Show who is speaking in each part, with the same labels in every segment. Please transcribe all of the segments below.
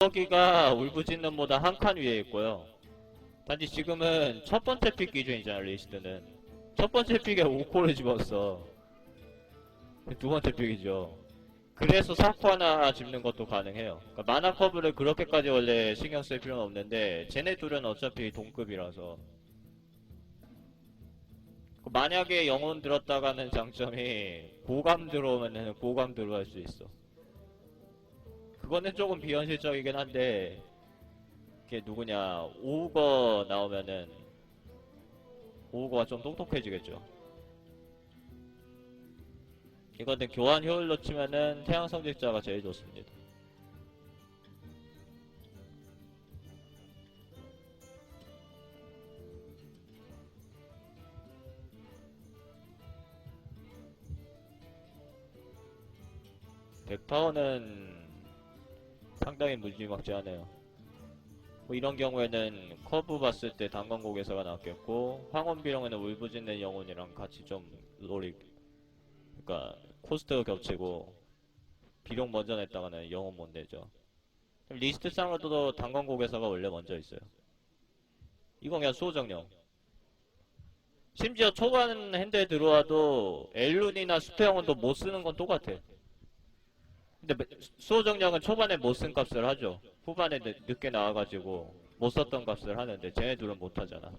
Speaker 1: 여기가 울부짖는보다 한 칸 위에 있고요. 단지 지금은 첫 번째 픽 기준이잖아, 리스트는. 첫 번째 픽에 5코를 집었어. 두 번째 픽이죠. 그래서 사코 하나 집는 것도 가능해요. 그러니까 마나 커브를 그렇게까지 원래 신경 쓸 필요는 없는데, 쟤네 둘은 어차피 동급이라서. 만약에 영혼 들었다가는 장점이, 고감 들어오면은 고감 들어갈 수 있어. 그거는 조금 비현실적이긴 한데, 걔 누구냐, 오우거 나오면은, 오우거가 좀 똑똑해지겠죠. 이거는 교환 효율로 치면은 태양 성직자가 제일 좋습니다. 백파워는 상당히 무지막지하네요. 뭐 이런 경우에는 커브 봤을 때 단광고개사가 낫겠고, 황혼비룡에는 울부짖는 영혼이랑 같이 좀 롤이, 그러니까 코스트가 겹치고 비룡 먼저 냈다가는 영혼 못 내죠. 리스트상으로도 단광고개사가 원래 먼저 있어요. 이건 그냥 수호정령. 심지어 초반 핸드에 들어와도 엘룬이나 수페영혼도 못 쓰는 건 똑같아. 근데 수호정령은 초반에 못 쓴 값을 하죠. 후반에 늦게 나와가지고 못 썼던 값을 하는데 쟤네 둘은 못 하잖아.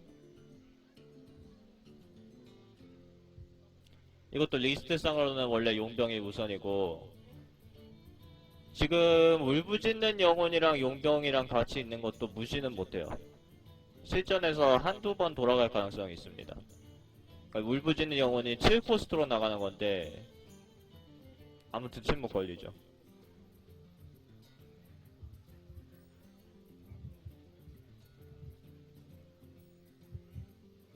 Speaker 1: 이것도 리스트상으로는 원래 용병이 우선이고, 지금 울부짖는 영혼이랑 용병이랑 같이 있는 것도 무시는 못해요. 실전에서 한두 번 돌아갈 가능성이 있습니다. 그러니까 울부짖는 영혼이 7코스트로 나가는 건데 아무튼 침묵 걸리죠.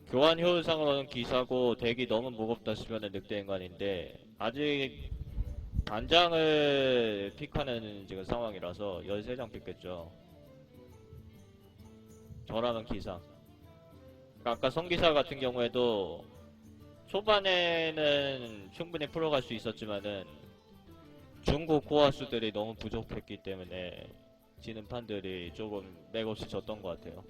Speaker 1: 교환 효율상으로는 기사고 덱이 너무 무겁다 싶으면 늑대 인간인데, 아직 단장을 픽하는 지금 상황이라서 13장 픽겠죠. 저라면 기사. 그러니까 아까 성기사 같은 경우에도 초반에는 충분히 풀어갈 수 있었지만은 중고 고화수들이 너무 부족했기 때문에 지는 판들이 조금 맥없이 졌던 것 같아요.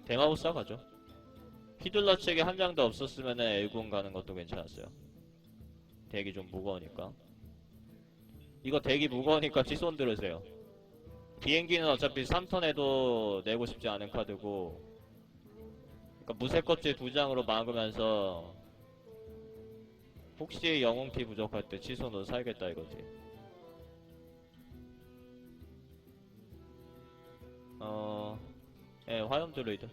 Speaker 1: 데마우스 가죠. 휘둘러 책이 한 장도 없었으면 L군 가는 것도 괜찮았어요. 덱이 좀 무거우니까. 이거 덱이 무거우니까 치손 들으세요. 비행기는 어차피 3턴에도 내고 싶지 않은 카드고, 그러니까 무쇠 껍질 두 장으로 막으면서 혹시 영웅피 부족할 때 치손으로 살겠다 이거지. 예, 화염 드루이드.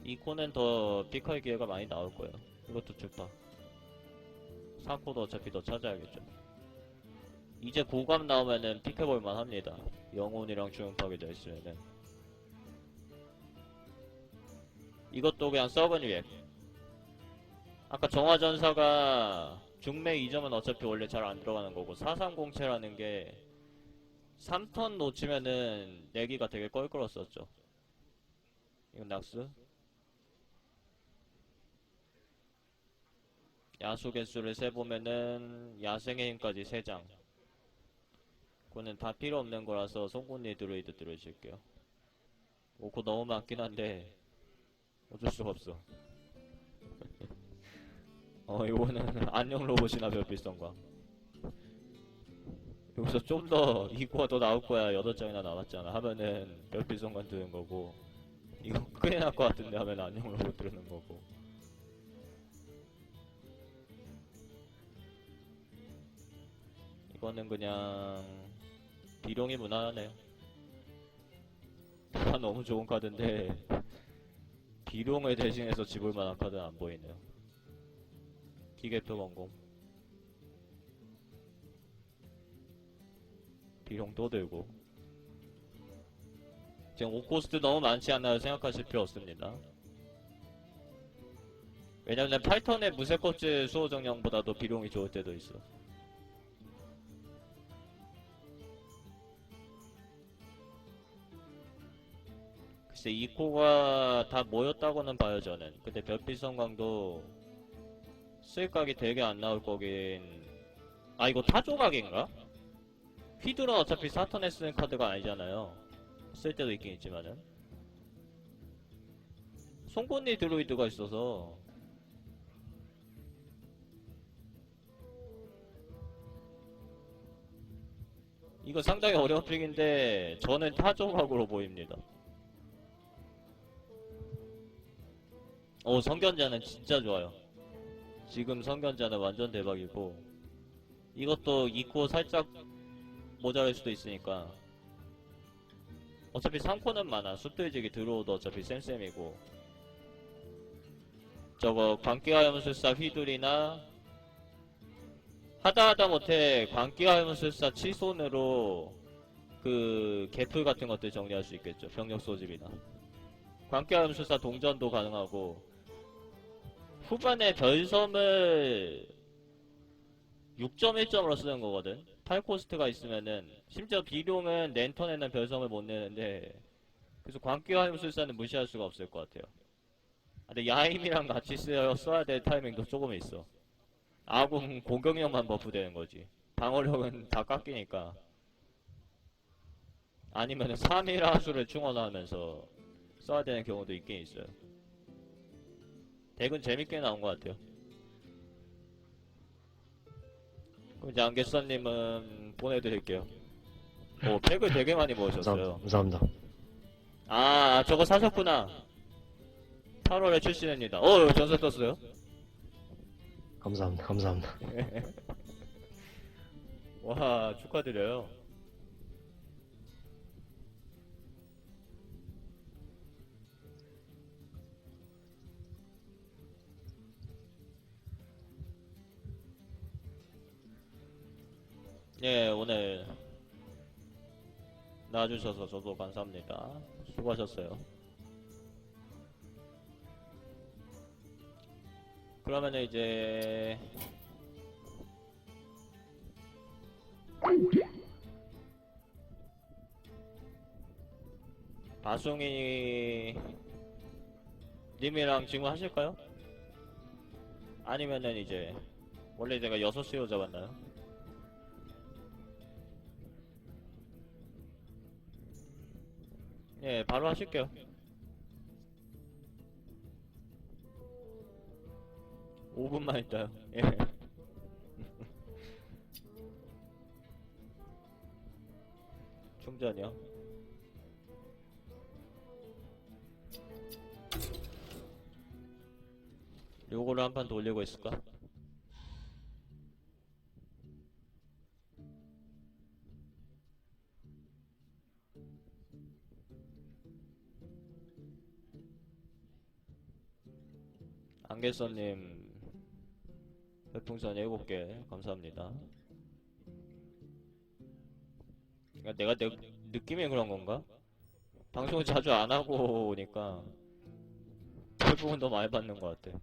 Speaker 1: 이 코는 더 픽할 기회가 많이 나올 거예요. 이것도 주파. 4코도 어차피 더 찾아야겠죠. 이제 고감 나오면은 픽해볼만 합니다. 영혼이랑 주음파괴자 있으면은. 이것도 그냥 썩은 위에. 아까 정화전사가 중매 2점은 어차피 원래 잘 안 들어가는 거고, 4307라는 게 3턴 놓치면은 내기가 되게 껄끄러웠었죠. 이건 낙스. 야수 개수를 세보면은 야생의 힘까지 3장. 그거는 다 필요 없는 거라서 송곳니 드루이드 들으실게요. 오코 너무 많긴 한데 어쩔 수가 없어. 이거는 안녕 로봇이나 별빛선과 여기서 좀 더 이거가 더 나올 거야, 8장이나 남았잖아 하면은 별빛선관 드는 거고, 이거 큰일 날 것 같은데 하면 안녕 로봇 드는 거고. 이거는 그냥 비룡이 무난하네요. 다 너무 좋은 카드인데 비룡을 대신해서 집을 만한 카드는 안 보이네요. 기계표 원공 비룡 또 들고. 지금 5코스트 너무 많지 않나요? 생각하실 필요 없습니다. 왜냐면 8턴의 무쇠껍질 수호정령보다도 비룡이 좋을 때도 있어. 글쎄 2코가 다 모였다고는 봐요 저는. 근데 별빛 성광도 수익각이 되게 안 나올 거긴. 아, 이거 타조각인가? 휘두는 어차피 사턴에 쓰는 카드가 아니잖아요. 쓸 때도 있긴 있지만은. 송곳니 드로이드가 있어서. 이거 상당히 어려운 픽인데, 저는 타조각으로 보입니다. 성견자는 진짜 좋아요. 지금 성견자는 완전 대박이고, 이것도 이코 살짝 모자랄 수도 있으니까. 어차피 3코는 많아. 숲들지기 들어오도 어차피 쌤쌤이고. 저거 광기화염술사 휘둘이나 하다하다 못해 광기화염술사 치손으로 그 개풀 같은 것들 정리할 수 있겠죠. 병력 소집이나 광기화염술사 동전도 가능하고. 후반에 별섬을 6.1점으로 쓰는 거거든. 8코스트가 있으면은. 심지어 비룡은 랜턴에는 별섬을 못 내는데, 그래서 광기화염술사는 무시할 수가 없을 것 같아요. 근데 야임이랑 같이 써야 될 타이밍도 조금 있어. 아군 공격력만 버프되는 거지. 방어력은 다 깎이니까. 아니면은 3일 하수를 충원하면서 써야 되는 경우도 있긴 있어요. 덱은 재밌게 나온 것 같아요. 그럼 이제 안개선님은 보내드릴게요. 오, 팩을 되게 많이 모으셨어요.
Speaker 2: 감사합니다.
Speaker 1: 저거 사셨구나. 8월에 출시됩니다. 전설 떴어요?
Speaker 2: 감사합니다. 감사합니다.
Speaker 1: 와, 축하드려요. 예, 오늘 나와주셔서 저도 감사합니다. 수고하셨어요. 그러면은 이제 바송이 님이랑 지금 하실까요? 아니면은 이제 원래 제가 6시로 잡았나요? 예, 바로 하실게요. 5분만 있다요. 예. 충전이요. 요거를 한 판 돌리고 있을까? 안개선님 별풍선 7개 감사합니다. 그러니까 내가 느낌이 그런 건가? 방송을 자주 안 하고 오니까 별풍은 더 많이 받는 것 같아.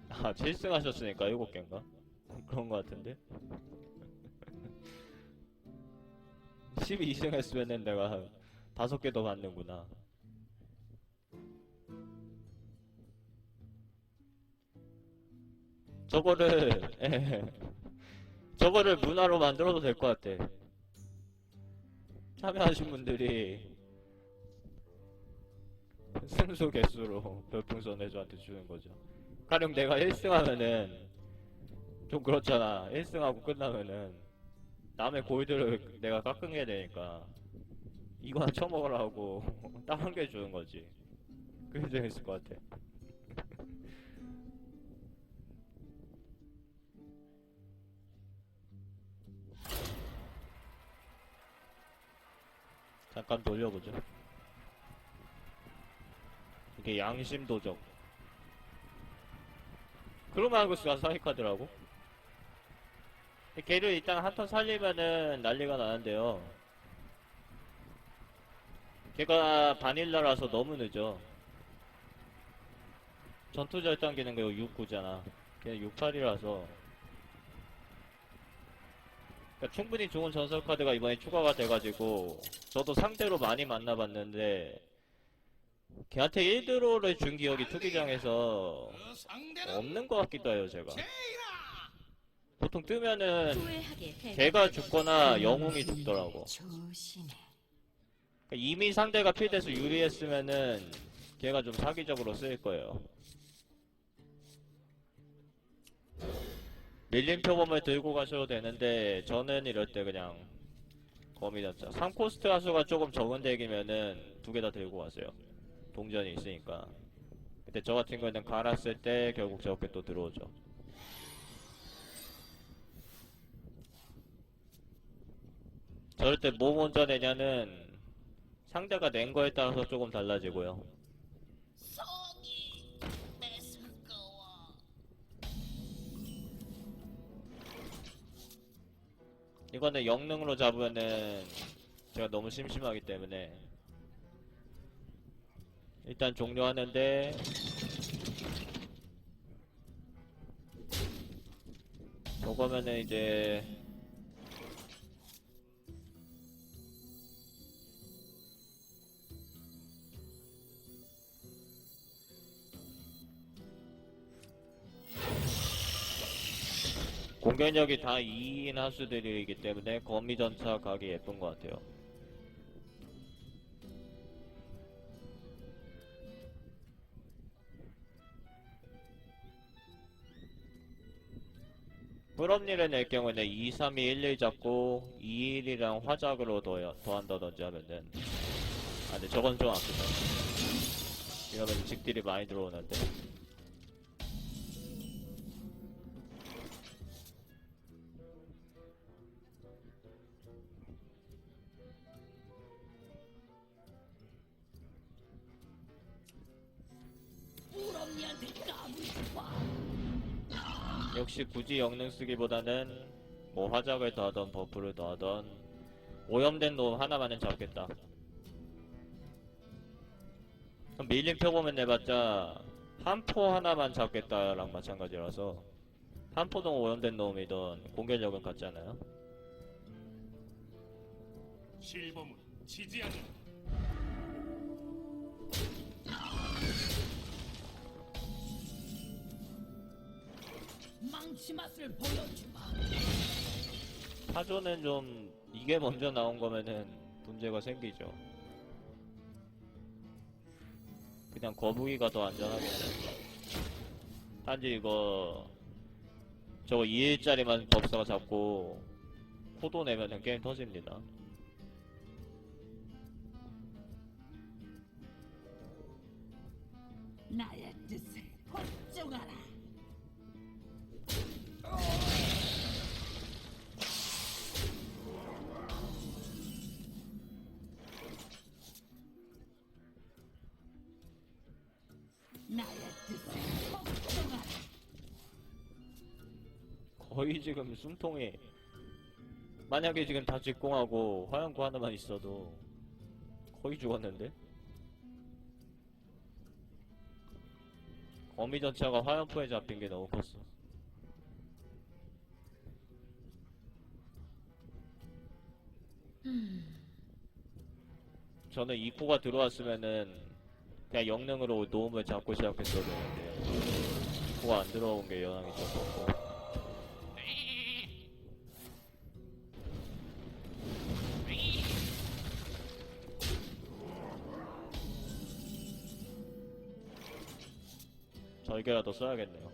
Speaker 1: 7승 하셨으니까 7개인가? 그런 것 같은데? 12승 했으면은 내가 5개 더 받는구나. 저거를 저거를 문화로 만들어도 될 것 같아. 참여하신 분들이 승수 개수로 별풍선 애주한테 주는 거죠. 가령 내가 1승 하면은 좀 그렇잖아. 1승 하고 끝나면은 남의 골드를 내가 깎은 게 되니까 이거 하나 처먹으라고 다른 게 주는 거지. 그게 재밌을 것 같아. 잠깐 돌려보죠. 이게 양심 도적. 크로마구스가 사기카드라고? 걔를 일단 한 턴 살리면은 난리가 나는데요. 걔가 바닐라라서 너무 늦어. 전투 절단기는 그 6, 9잖아. 걔는 6, 8이라서 그러니까 충분히 좋은 전설 카드가 이번에 추가가 돼가지고 저도 상대로 많이 만나봤는데 걔한테 1드로를 준 기억이 투기장에서
Speaker 2: 그 상대는
Speaker 1: 없는 것 같기도 해요 제가.
Speaker 2: 제이라.
Speaker 1: 보통 뜨면은
Speaker 3: 후회하게
Speaker 1: 걔가 죽거나 영웅이 죽더라고.
Speaker 3: 조심해.
Speaker 1: 그러니까 이미 상대가 필드에서 유리했으면은 걔가 좀 사기적으로 쓰일 거예요. 밀린 표범을 들고 가셔도 되는데 저는 이럴 때 그냥 거미전차 3코스트 하수가 조금 적은 덱이면은 두 개 다 들고 가세요. 동전이 있으니까. 근데 저 같은 경우는 갈았을 때 결국 저렇게 또 들어오죠. 저럴 때 뭐 먼저 내냐는 상대가 낸 거에 따라서 조금 달라지고요.
Speaker 2: 속이 메스꺼워.
Speaker 1: 이거는 영능으로 잡으면은 제가 너무 심심하기 때문에 일단 종료하는데 저거면은 이제 공격력이 다 2인 하수들이기 때문에 거미전차 가기 예쁜 것 같아요. 풀업일을 낼 경우에는 2, 3, 2, 1, 1 잡고 2, 1이랑 화작으로 더한다든지 하면은 근데 저건 좀 아프다. 이러면 직딜이 많이 들어오는데
Speaker 2: 우렁이한테 까불지 마.
Speaker 1: 역시 굳이 영능 쓰기보다는 뭐 화작을 더하던 버프를 더하던 오염된 놈 하나만은 잡겠다. 그럼 밀린 펴보면 내봤자 한 포 하나만 잡겠다랑 마찬가지라서 한 포동 오염된 놈이던 공격력은 같잖아요.
Speaker 2: 실범은 지지 않는. 망치 맛을 보여주마.
Speaker 1: 타조는 좀 이게 먼저 나온 거면은 문제가 생기죠. 그냥 거북이가 더 안전하겠네. 단지 이거 저거 2일짜리만 법사가 잡고 코도 내면은 게임 터집니다.
Speaker 2: 나의 뜻을 복종하라. 나의 뜻을 복종하라.
Speaker 1: 거의 지금 숨통이 만약에 지금 다 직공하고 화염구 하나만 있어도 거의 죽었는데? 거미전차가 화염포에 잡힌 게 너무 컸어. 저는 2코가 들어왔으면은 그냥 영능으로 노움을 잡고 시작했어야 되는데 2코가 안 들어온 게 영향이 좀 컸고 절개라도 써야겠네요.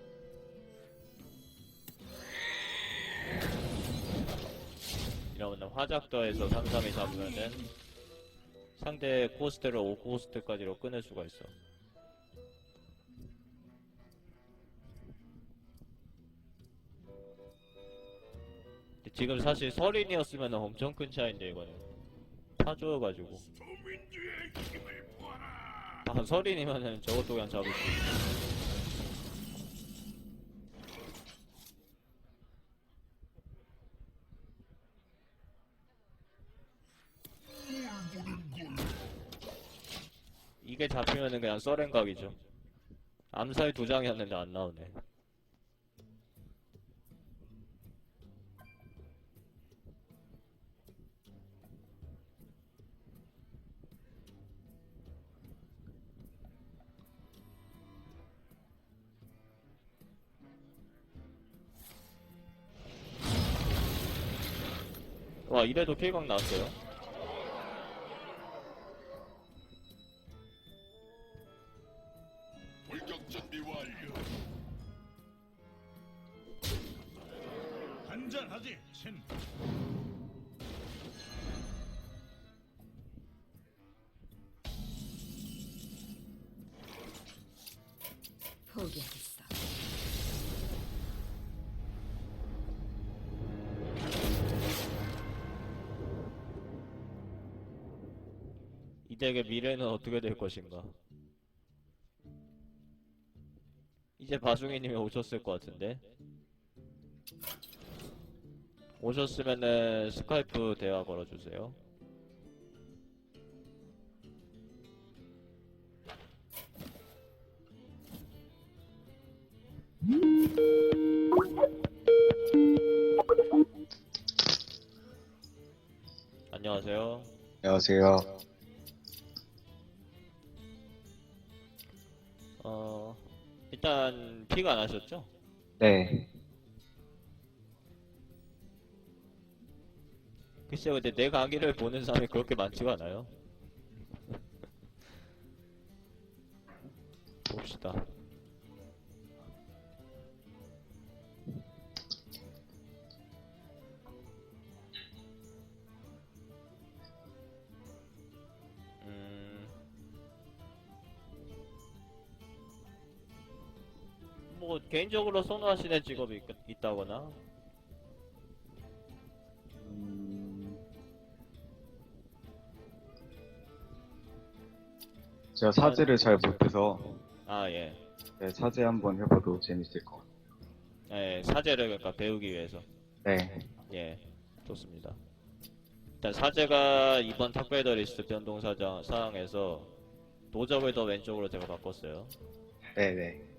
Speaker 1: 이러면 화작도에서 3-3이 잡으면은 상대 코스트를 5코스트까지로 끊을 수가 있어. 근데 지금 사실 설인이었으면 엄청 큰 차이인데 이거는 타조여가지고 설인이면은 저것도 그냥 잡을 수 있어. 이게 잡히면은 그냥 썰행각이죠. 암살 2장이었는데 안 나오네. 와, 이래도 킬각 나왔어요.
Speaker 2: 돌격 준비 완료. 한잔하지, 친.
Speaker 3: 포기하겠어.
Speaker 1: 이 덱의 미래는 어떻게 될 것인가? 이제 바중이님이 오셨을 것 같은데. 오셨으면은 스카이프 대화 걸어주세요. 안녕하세요.
Speaker 4: 안녕하세요.
Speaker 1: 일단 피가 안 하셨죠?
Speaker 4: 네.
Speaker 1: 글쎄요, 근데 내 강의를 보는 사람이 그렇게 많지가 않아요. 봅시다. 뭐 개인적으로 선호하시는 직업이 있다거나.
Speaker 4: 제가 사제를 잘 못해서
Speaker 1: 아, 예.
Speaker 4: 네, 사제 한번 해봐도 재밌을 것 같아요.
Speaker 1: 예, 사제를 그러니까 배우기 위해서.
Speaker 4: 네.
Speaker 1: 예, 좋습니다. 일단 사제가 이번 탑그레이더 리스트 변동 사항에서 도적을 더 왼쪽으로 제가 바꿨어요.
Speaker 4: 네네.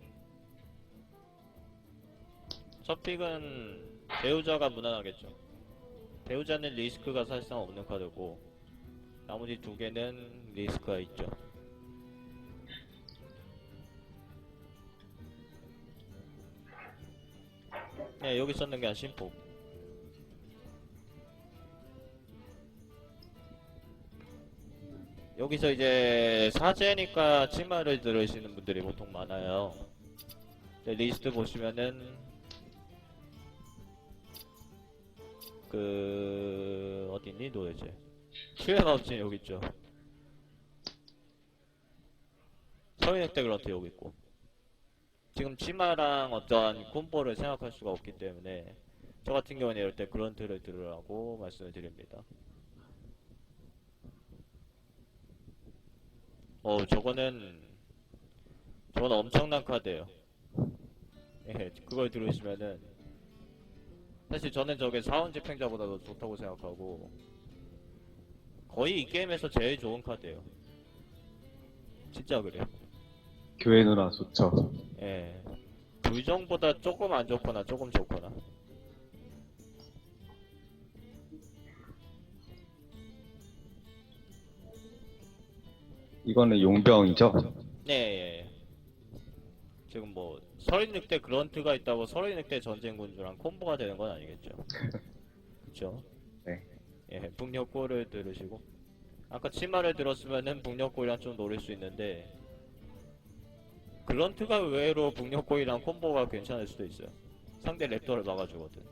Speaker 1: 첫 픽은 배우자가 무난하겠죠. 배우자는 리스크가 사실상 없는 카드고 나머지 두 개는 리스크가 있죠. 네, 여기 썼는 게 한 심폭. 여기서 이제 사제니까 치마를 들으시는 분들이 보통 많아요. 리스트 보시면은 그 어딨니 도대체? 슈에마우친 여기 있죠. 서인흑대 그런트 여기 있고. 지금 치마랑 어떠한 콤보를 생각할 수가 없기 때문에 저 같은 경우는 이럴 때 그런트를 들으라고 말씀을 드립니다. 저거는 엄청난 카드예요. 예, 그걸 들으시면은 사실 저는 저게 사원 집행자보다도 좋다고 생각하고 거의 이 게임에서 제일 좋은 카드예요. 진짜 그래요.
Speaker 4: 교회 누나 좋죠.
Speaker 1: 예, 불정보다 조금 안 좋거나 조금 좋거나.
Speaker 4: 이거는 용병이죠?
Speaker 1: 네, 예, 예. 지금 뭐 36대 그런트가 있다고 36대 전쟁군주랑 콤보가 되는 건 아니겠죠. 그쵸?
Speaker 4: 네.
Speaker 1: 예, 북녘골을 들으시고 아까 치마를 들었으면은 북녘골이랑 좀 노릴 수 있는데 그런트가 의외로 북녘골이랑 콤보가 괜찮을 수도 있어요. 상대 랩터를 막아주거든.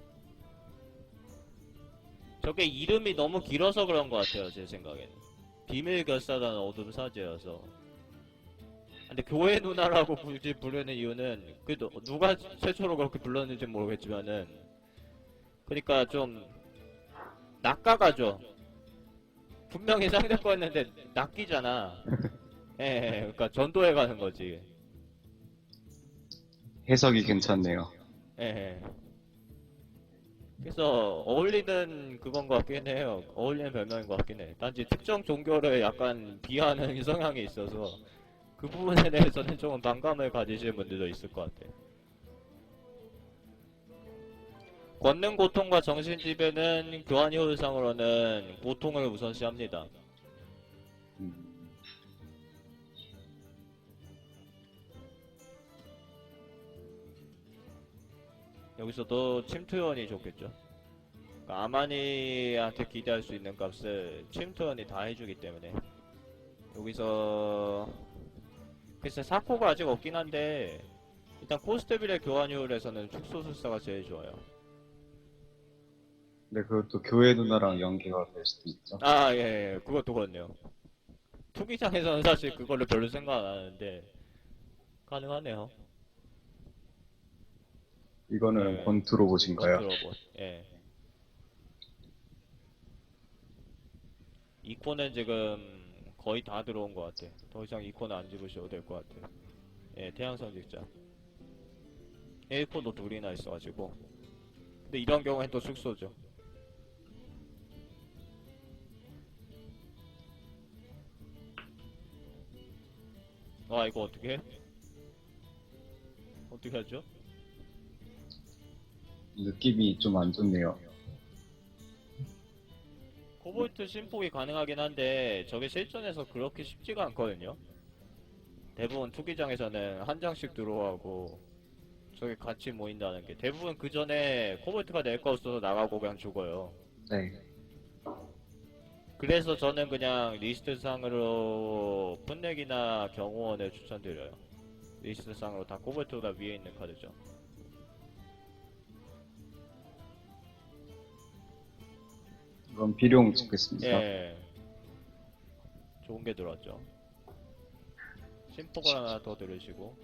Speaker 1: 저게 이름이 너무 길어서 그런 것 같아요, 제 생각에는. 비밀 결사단 어둠 사제여서. 근데 교회 누나라고 굳이 부르는 이유는 누가 최초로 그렇게 불렀는지 모르겠지만은 그러니까 좀 낚아가죠. 분명히 상대 거였는데 낚이잖아. 예, 그러니까 전도해 가는 거지.
Speaker 4: 해석이 괜찮네요.
Speaker 1: 예. 그래서 어울리는 그건 것 같긴 해요. 어울리는 별명인 것 같긴 해. 단지 특정 종교를 약간 비하하는 성향이 있어서 그 부분에 대해서는 조금 반감을 가지시는 분들도 있을 것 같아요. 권능 고통과 정신지배는 교환 효율상으로는 고통을 우선시합니다.
Speaker 4: 음,
Speaker 1: 여기서도 침투요원이 좋겠죠. 그러니까 아마니한테 기대할 수 있는 값을 침투원이 다 해주기 때문에 여기서 글쎄 사코가 아직 없긴 한데 일단 코스트빌의 교환율에서는 축소술사가 제일 좋아요.
Speaker 4: 근데 그것도 교회 누나랑 연계가 될 수도 있죠.
Speaker 1: 아, 예, 예, 그것도 그렇네요. 투기장에서는 사실 그걸로 별로 생각 안 하는데 가능하네요.
Speaker 4: 이거는
Speaker 1: 예,
Speaker 4: 권투로 보신가요?
Speaker 1: 컨트로봇. 예. 이코는 지금 거의 다 들어온 것 같아. 더 이상 이코는 안 집으셔도 될 것 같아. 예, 태양성 직자. 1코도 둘이나 있어가지고. 근데 이런 경우엔 또 숙소죠. 와, 이거 어떻게 해? 어떻게 하죠?
Speaker 4: 느낌이 좀 안 좋네요.
Speaker 1: 코볼트 심폭이 가능하긴 한데 저게 실전에서 그렇게 쉽지가 않거든요. 대부분 투기장에서는 한 장씩 들어가고 저게 같이 모인다는 게 대부분 그 전에 코볼트가 낼 거 없어서 나가고 그냥 죽어요.
Speaker 4: 네.
Speaker 1: 그래서 저는 그냥 리스트상으로 풋넥이나 경호원을 추천드려요. 리스트상으로 다 코볼트보다 위에 있는 카드죠.
Speaker 4: 그럼 비룡 찍겠습니다.
Speaker 1: 예, 좋은 게 들어왔죠. 심폭을 하나 더 들으시고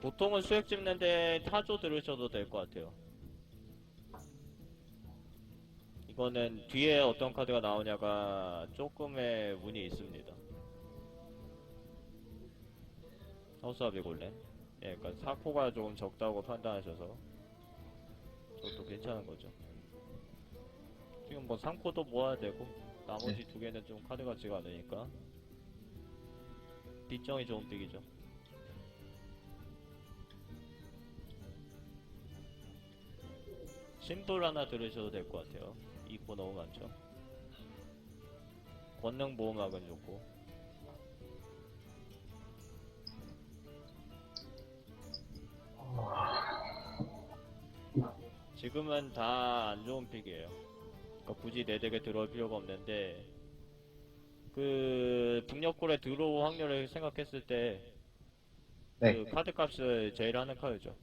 Speaker 1: 보통은 수액 집는데 타조 들으셔도 될 것 같아요. 이거는 뒤에 어떤 카드가 나오냐가 조금의 운이 있습니다. 허수아비 골렘. 예, 그러니까 사코가 조금 적다고 판단하셔서 저것도 괜찮은 거죠. 지금 뭐 3코도 모아야 되고 나머지 두 개는 좀 카드 가치가 않으니까 뒷정이 좋은 픽이죠. 심플 하나 들으셔도 될 것 같아요. 2코 너무 많죠. 권능 보호막은 좋고 지금은 다 안 좋은 픽이에요. 그러니까 굳이 내 덱에 들어올 필요가 없는데 그 북녘골에 들어올 확률을 생각했을 때 그
Speaker 4: 네.
Speaker 1: 카드 값을 제일 하는 카드죠.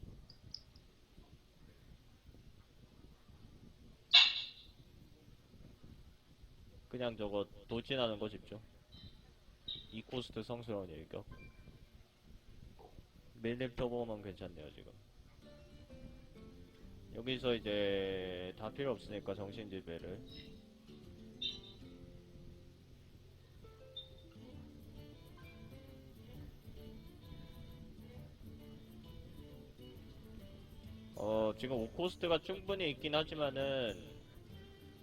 Speaker 1: 그냥 저거 돌진하는 거 집죠. 2코스트 성스러운 일격. 밀림 터보면 괜찮네요 지금. 여기서 이제 다 필요 없으니까 정신지배를 지금 5코스트가 충분히 있긴 하지만은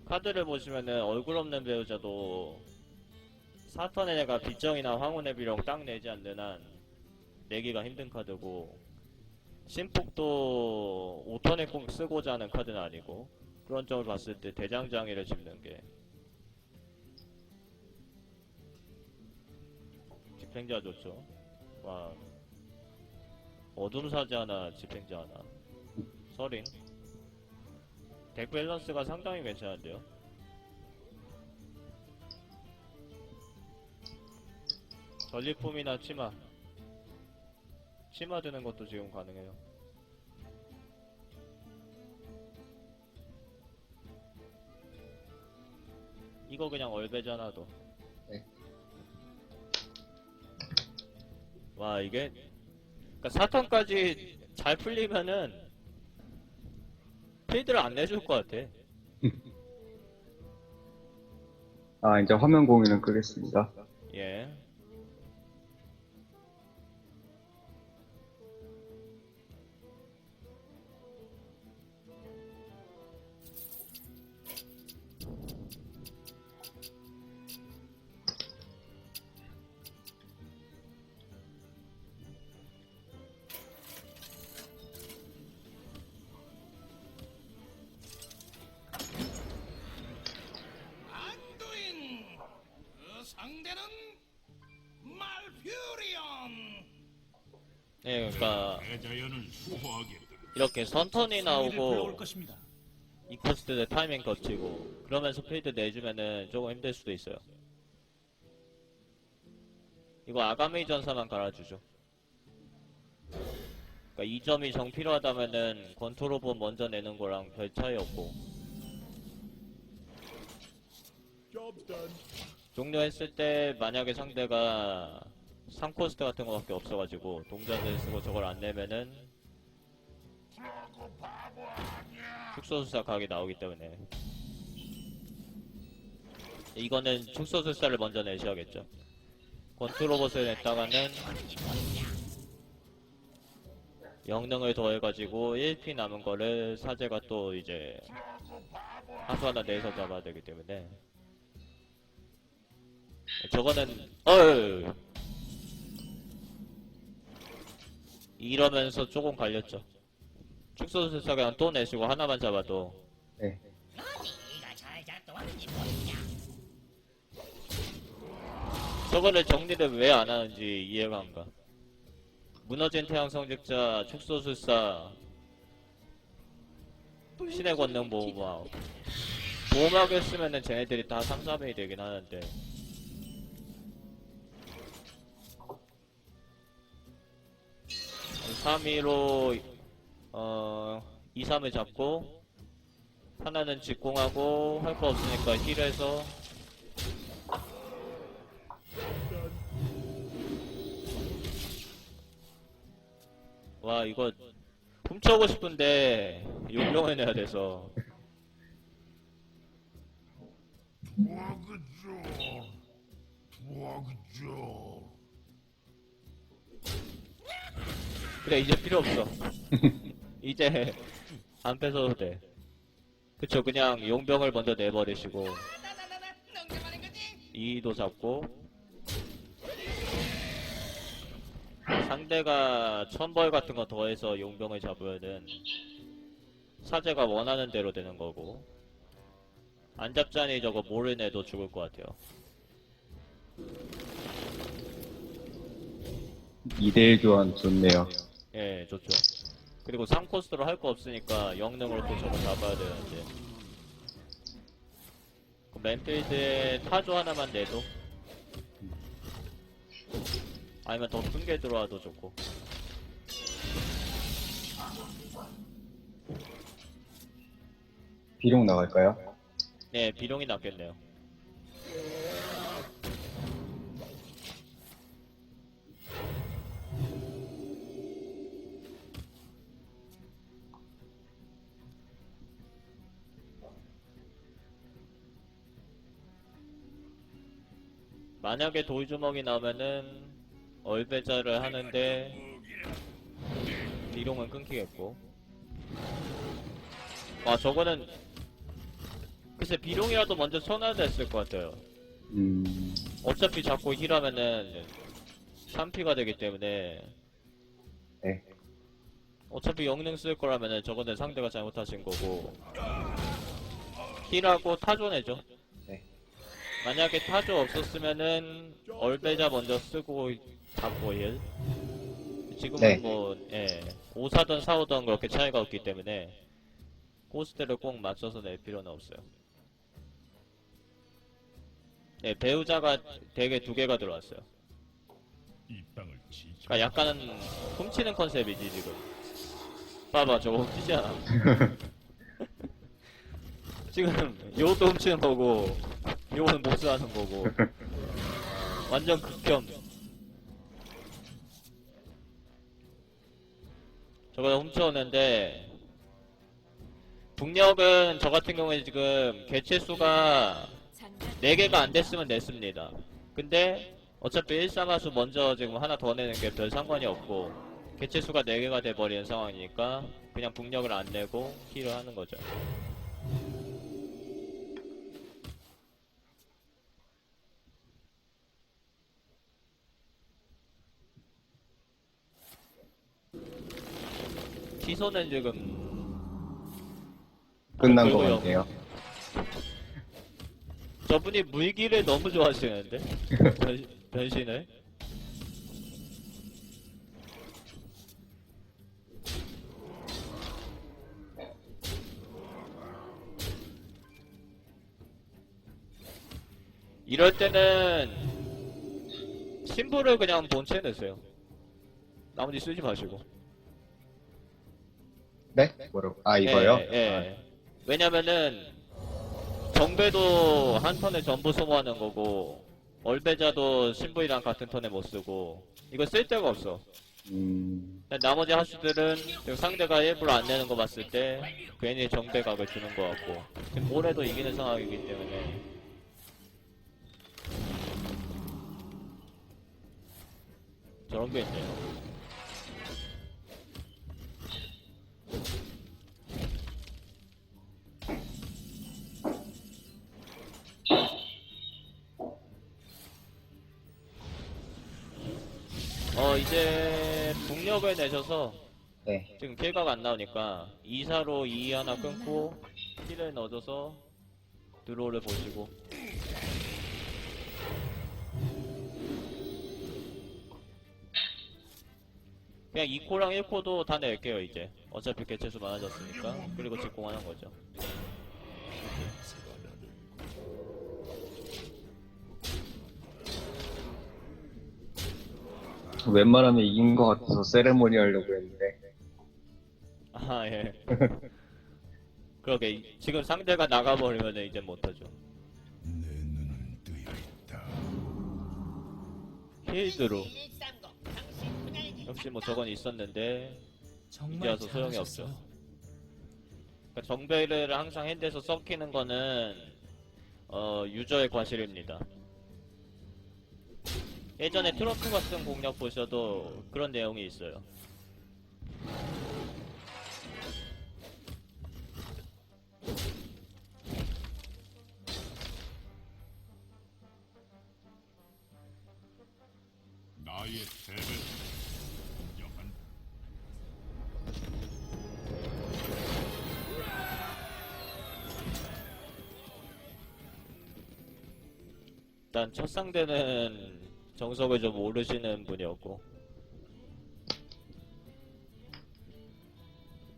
Speaker 1: 카드를 보시면은 얼굴 없는 배우자도 사턴의 내가 빗정이나 황혼의 비룡 딱 내지 않는 한 내기가 힘든 카드고 심폭도 5턴에 꼭 쓰고자 하는 카드는 아니고 그런 점을 봤을 때 대장장이를 집는 게 집행자 좋죠. 와, 어둠사지 하나 집행자 하나 서린 덱 밸런스가 상당히 괜찮은데요. 전리품이나 치마 드는 것도 지금 가능해요. 이거 그냥 얼베잖아도.
Speaker 4: 네.
Speaker 1: 와, 이게 그러니까 사턴까지 잘 풀리면은 필드를 안 내줄 것 같아.
Speaker 4: 아, 이제 화면 공유는 끄겠습니다.
Speaker 1: 예.
Speaker 2: 안두인 그 상대는
Speaker 1: 예, 그러니까
Speaker 2: 대자연은 수호하게
Speaker 1: 이렇게 선턴이
Speaker 3: 불러올
Speaker 1: 나오고
Speaker 3: 것입니다.
Speaker 1: 이 코스트 때 타이밍 거치고 그러면서 필드 내주면은 조금 힘들 수도 있어요. 이거 아가미 전사만 갈아주죠. 그러니까 이 점이 정 필요하다면은 권투로봇 먼저 내는 거랑 별 차이 없고 종료했을 때 만약에 상대가 3코스트 같은 거밖에 없어가지고 동전을 쓰고 저걸 안 내면은 축소술사 각이 나오기 때문에 이거는 축소술사를 먼저 내셔야겠죠. 권투로봇을 냈다가는 영능을 더해가지고 1피 남은 거를 사제가 또 이제 하수 하나 내서 잡아야 되기 때문에 저거는 이러면서 조금 갈렸죠. 축소술사 그냥 또 내시고 하나만 잡아도
Speaker 4: 네.
Speaker 1: 저거를 정리를 왜 안 하는지 이해가 안 가. 무너진 태양 성직자, 축소술사, 신의 권능 보호막. 보호막을 쓰면은 쟤네들이 다 3, 4명이 되긴 하는데. 3위로, 2, 3을 잡고, 하나는 직공하고, 할 거 없으니까 힐해서, 와, 이거, 훔쳐오고 싶은데, 용병을 내야 돼서.
Speaker 2: 도와줘.
Speaker 1: 그래, 이제 필요 없어. 이제, 안 뺏어도 돼. 그쵸, 그냥 용병을 먼저 내버리시고, 2도 잡고, 상대가 천벌 같은 거 더해서 용병을 잡으면은, 사제가 원하는 대로 되는 거고, 안 잡자니 저거 모를 내도 죽을 것 같아요.
Speaker 4: 2대1 교환 좋네요.
Speaker 1: 예, 좋죠. 그리고 3코스로 할 거 없으니까 영능으로 또 저거 잡아야 되는데. 그 맨필드에 타조 하나만 내도 아니면 더 큰 게 들어와도 좋고.
Speaker 4: 비룡 나갈까요?
Speaker 1: 네, 비룡이 낫겠네요. 만약에 돌주먹이 나오면은 얼배자를 하는데 비룡은 끊기겠고. 와, 저거는 글쎄 비룡이라도 먼저 쳐놔야 됐을 것 같아요. 어차피 자꾸 힐하면은 3피가 되기 때문에
Speaker 4: 네.
Speaker 1: 어차피 영능 쓸 거라면은 저거는 상대가 잘못하신 거고 힐하고 타조 내죠.
Speaker 4: 네.
Speaker 1: 만약에 타조 없었으면은 얼배자 먼저 쓰고 잡고 힐. 지금은
Speaker 4: 네.
Speaker 1: 뭐 5사든 4호든 그렇게 차이가 없기 때문에 코스트를 꼭 맞춰서 낼 필요는 없어요. 네, 배우자가 되게 2개가 들어왔어요.
Speaker 2: 이 땅을 지지.
Speaker 1: 그러니까 약간은 훔치는 컨셉이지 지금. 봐봐, 저거 훔치지 않아. 지금 요것도 훔치는 거고 요거는 복수하는 거고 완전 극혐. 저거 훔쳐오는데 북녘은 저 같은 경우에 지금 개체 수가 4개가 안 됐으면 냈습니다. 근데 어차피 1사마수 먼저 지금 하나 더 내는 게 별 상관이 없고 개체 수가 4개가 돼버리는 상황이니까 그냥 북녘을 안 내고 힐을 하는 거죠. 취소는 지금
Speaker 4: 끝난 것
Speaker 1: 그리고요.
Speaker 4: 같네요.
Speaker 1: 저분이 물기를 너무 좋아하시는데 변신을 이럴 때는 심부를 그냥 본체에 넣으세요. 나머지 쓰지 마시고.
Speaker 4: 네? 뭐라고? 아, 이거요?
Speaker 1: 예, 예. 왜냐면은 정배도 한 턴에 전부 소모하는 거고 얼배자도 심부이랑 같은 턴에 못 쓰고 이거 쓸 데가 없어. 나머지 하수들은 지금 상대가 일부러 안 내는 거 봤을 때 괜히 정배각을 주는 거 같고 지금 올해도 이기는 상황이기 때문에 저런 게 있네요. 이제 북력을 내셔서
Speaker 4: 네.
Speaker 1: 지금 킬각 안 나오니까 2사로 2 하나 끊고 킬을 넣어줘서 드로우를 보시고 그냥 2코랑 1코도 다 낼게요 이제 어차피 개체수 많아졌으니까 그리고 직공하는 거죠.
Speaker 4: 웬만하면 이긴 것 같아서 세레모니 하려고 했는데.
Speaker 1: 아 예. 그러게 지금 상대가 나가버리면 이제 못하죠.
Speaker 2: 내 눈은 뜨여 있다.
Speaker 1: 힐드로 역시 뭐 저건 있었는데 이제 와서 소용이 없죠. 그러니까 정배를 항상 핸드에서 썩히는 거는 유저의 과실입니다. 예전에 트럼프가 쓴 공략 보셔도 그런 내용이 있어요.
Speaker 2: 나의 패배. 인정한.
Speaker 1: 일단 첫 상대는 정석을 좀 모르시는 분이었고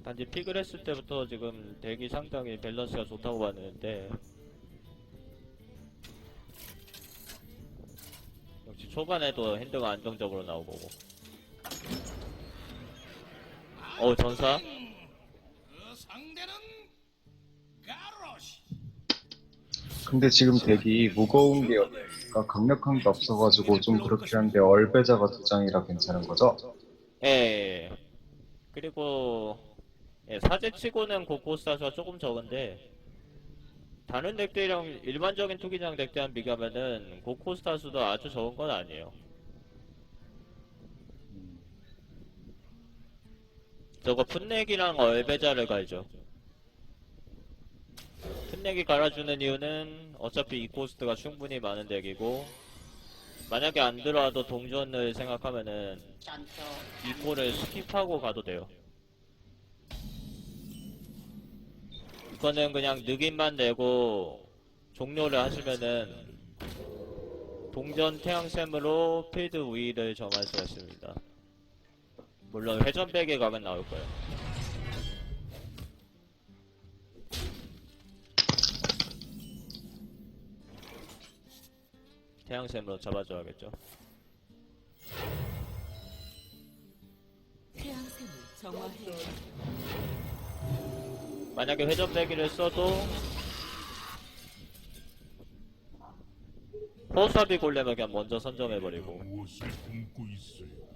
Speaker 1: 단지 픽을 했을 때부터 지금 덱이 상당히 밸런스가 좋다고 봤는데 역시 초반에도 핸드가 안정적으로 나오고 전사?
Speaker 2: 그 상대는 가로시.
Speaker 4: 근데 지금 덱이 무거운 게 없으니까 강력한 게 없어가지고 좀 그렇긴 한데 얼배자가 2장이라 괜찮은 거죠?
Speaker 1: 예. 그리고 사제치고는 고코스타수가 조금 적은데 다른 덱들이랑 일반적인 투기장 덱들이랑 비교하면은 고코스타수도 아주 적은 건 아니에요. 저거 풋내기랑 얼배자를 갈죠. 풋내기 갈아주는 이유는 어차피 이 코스트가 충분히 많은 덱이고 만약에 안 들어와도 동전을 생각하면은 이 코를 스킵하고 가도 돼요. 이거는 그냥 느낌만 내고 종료를 하시면은 동전 태양샘으로 필드 우위를 정할 수가 있습니다. 물론 회전백의 각은 나올 거예요. 태양샘으로 잡아줘야겠죠.
Speaker 3: 태양샘을 정화해.
Speaker 1: 만약에 회전배기를 써도 호수아비 골렘을 그냥 먼저 선점해버리고
Speaker 2: 무엇을 품고 있어요?